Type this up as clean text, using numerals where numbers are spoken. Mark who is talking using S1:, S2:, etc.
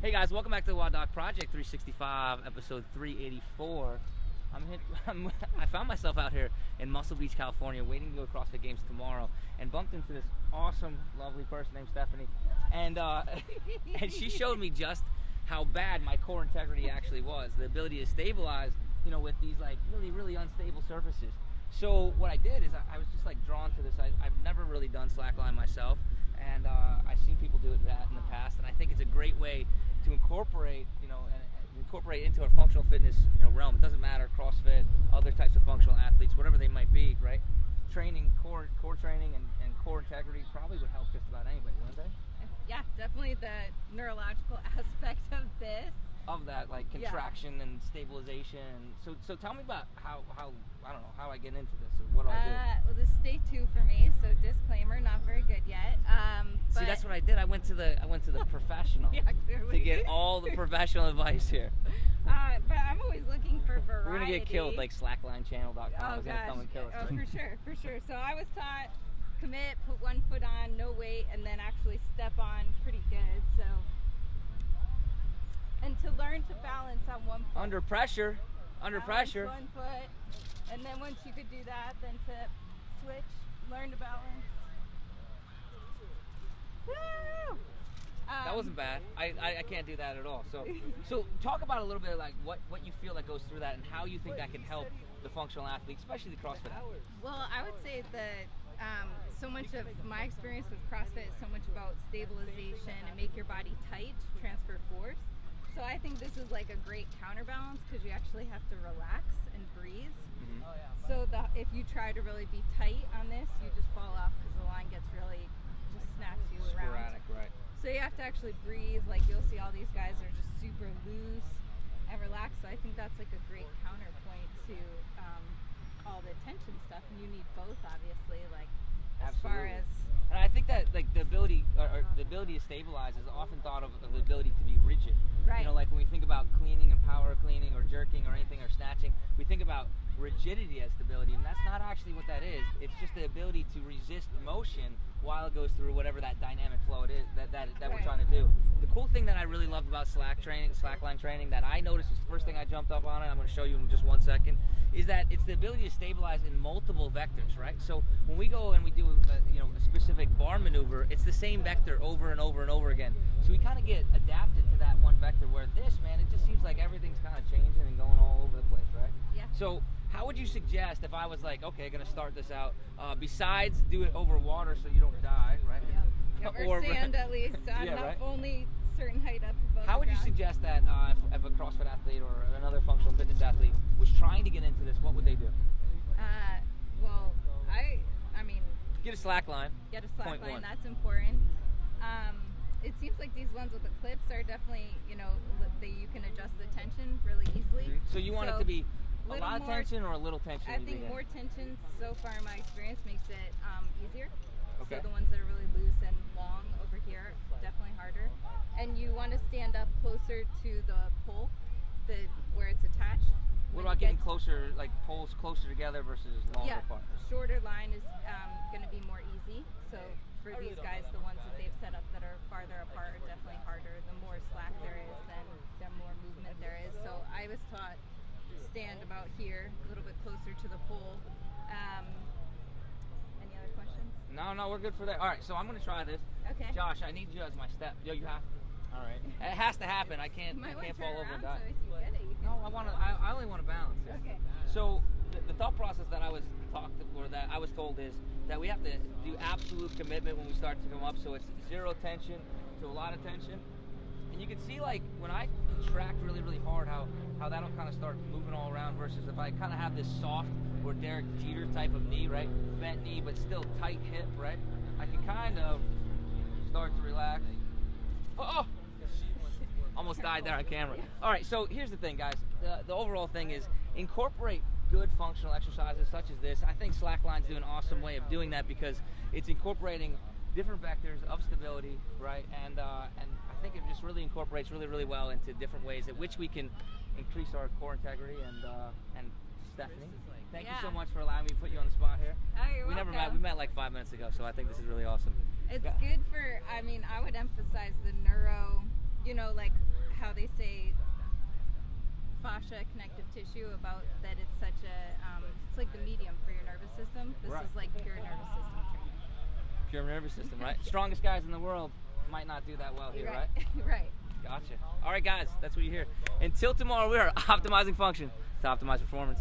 S1: Hey guys, welcome back to the WODdoc Project 365, episode 384. I found myself out here in Muscle Beach, California, waiting to go to CrossFit Games tomorrow, and bumped into this awesome, lovely person named Stephanie, and and she showed me just how bad my core integrity actually was, the ability to stabilize, you know, with these like really unstable surfaces. So what I did is I was just like drawn to this. I've never really done slackline myself, and I've seen people do that in the past, and I think it's a great way to incorporate, you know, and incorporate into a functional fitness, you know, realm. It doesn't matter, CrossFit, other types of functional athletes, whatever they might be, right? Training, core training and core integrity probably would help just about anybody, wouldn't they?
S2: Yeah, definitely the neurological aspect of this.
S1: Of that, like contraction and stabilization. So tell me about how I don't know how I get into this or what do I do.
S2: Well, this is day 2 for me, so disclaimer, not very good yet.
S1: See, that's what I did. I went to the professional
S2: yeah,
S1: to get all the professional advice here.
S2: But I'm always looking for variety.
S1: We're gonna get killed like slacklinechannel.com
S2: Oh
S1: is gonna come and kill us.
S2: Oh,
S1: Right?
S2: for sure. So I was taught commit, put one foot on, no weight, and then actually step on pretty good. So. And to learn to balance on one foot.
S1: Under pressure.
S2: One foot. And then once you could do that, then to switch, learn to balance. Woo!
S1: That wasn't bad. I can't do that at all. So talk about a little bit like what you feel that goes through that and how you think that can help the functional athlete, especially the CrossFit athlete.
S2: Well, I would say that so much of my experience with CrossFit is so much about stabilization and make your body tight, transfer force. So I think this is like a great counterbalance because you actually have to relax and breathe. Mm-hmm. So if you try to really be tight on this, you just fall off because the line gets really just snaps you around.
S1: Sporadic, right?
S2: So you have to actually breathe. Like you'll see all these guys are just super loose and relaxed. So I think that's like a great counterpoint to all the tension stuff. And you need both, obviously. Like as
S1: Absolutely.
S2: far as.
S1: And I think that like the ability to stabilize is often thought of the ability to be rigid.
S2: Right.
S1: You know, like when we think about cleaning and power cleaning or jerking or anything or snatching, we think about rigidity as stability, and that's not actually what that is. It's just the ability to resist motion while it goes through whatever that dynamic flow it is that we're trying to do. The cool thing that I really loved about slackline training that I noticed was the first thing I jumped up on it, I'm going to show you in just 1 second, is that it's the ability to stabilize in multiple vectors, right? So when we go and we do a specific bar maneuver, it's the same vector over and over and over again. So we kind of get adapted to that one vector, where this, man, it just seems like everything's kind of changing and going all over the place, right?
S2: Yeah.
S1: So how would you suggest if I was like, okay, I'm going to start this out, besides do it over water so you don't die, right?
S2: Yeah, or sand at least,
S1: yeah,
S2: not
S1: right?
S2: only certain height up above
S1: How
S2: the
S1: would you
S2: ground.
S1: suggest that if a CrossFit athlete or another functional fitness athlete was trying to get into this, what would they do?
S2: Well, I mean...
S1: Get a slack line.
S2: Get a slack
S1: Point
S2: line,
S1: one.
S2: that's important. It seems like these ones with the clips are definitely, you know, you can adjust the tension really easily.
S1: Mm-hmm. So you want it to be a
S2: little
S1: lot of
S2: more,
S1: tension or a little tension?
S2: I think more tension so far in my experience makes it easier.
S1: Okay.
S2: So the ones that are really loose and long over here, definitely harder. And you want to stand up closer to the pole, where it's attached.
S1: What about getting closer, like poles closer together versus longer apart?
S2: Shorter line is going to be more easy. So for these guys, the ones that they've set up that are farther apart are definitely harder. The more slack there is, then the more movement there is. So I was taught to stand about here, a little bit closer to the pole. Any other questions?
S1: No, we're good for that. All right, so I'm going to try this.
S2: Okay.
S1: Josh, I need you as my step. Yo, you have to. All right. It has to happen. I can't fall over and die. No, I only want to balance.
S2: Okay.
S1: So the thought process that I was told is that we have to do absolute commitment when we start to come up. So it's zero tension to a lot of tension. And you can see like when I contract really hard how that'll kind of start moving all around versus if I kind of have this soft or Derek Jeter type of knee, right? Bent knee but still tight hip, right? I can kind of start to relax. Oh! Almost died there on camera. All right, so here's the thing, guys. The overall thing is incorporate good functional exercises such as this. I think slackline's do an awesome way of doing that because it's incorporating different vectors of stability, right? And I think it just really incorporates really well into different ways at which we can increase our core integrity. And Stephanie, thank you so much for allowing me to put you on the spot here.
S2: Oh, you're welcome.
S1: Never met. We met like 5 minutes ago, so I think this is really awesome.
S2: It's good for, I mean, I would emphasize the neuro, you know, like how they say fascia, connective tissue, about that it's such a, it's like the medium for your nervous system. This is like pure nervous system training.
S1: Pure nervous system, right? Strongest guys in the world might not do that well here, right?
S2: Right.
S1: Gotcha. All right, guys, that's what you hear. Until tomorrow, we are optimizing function to optimize performance.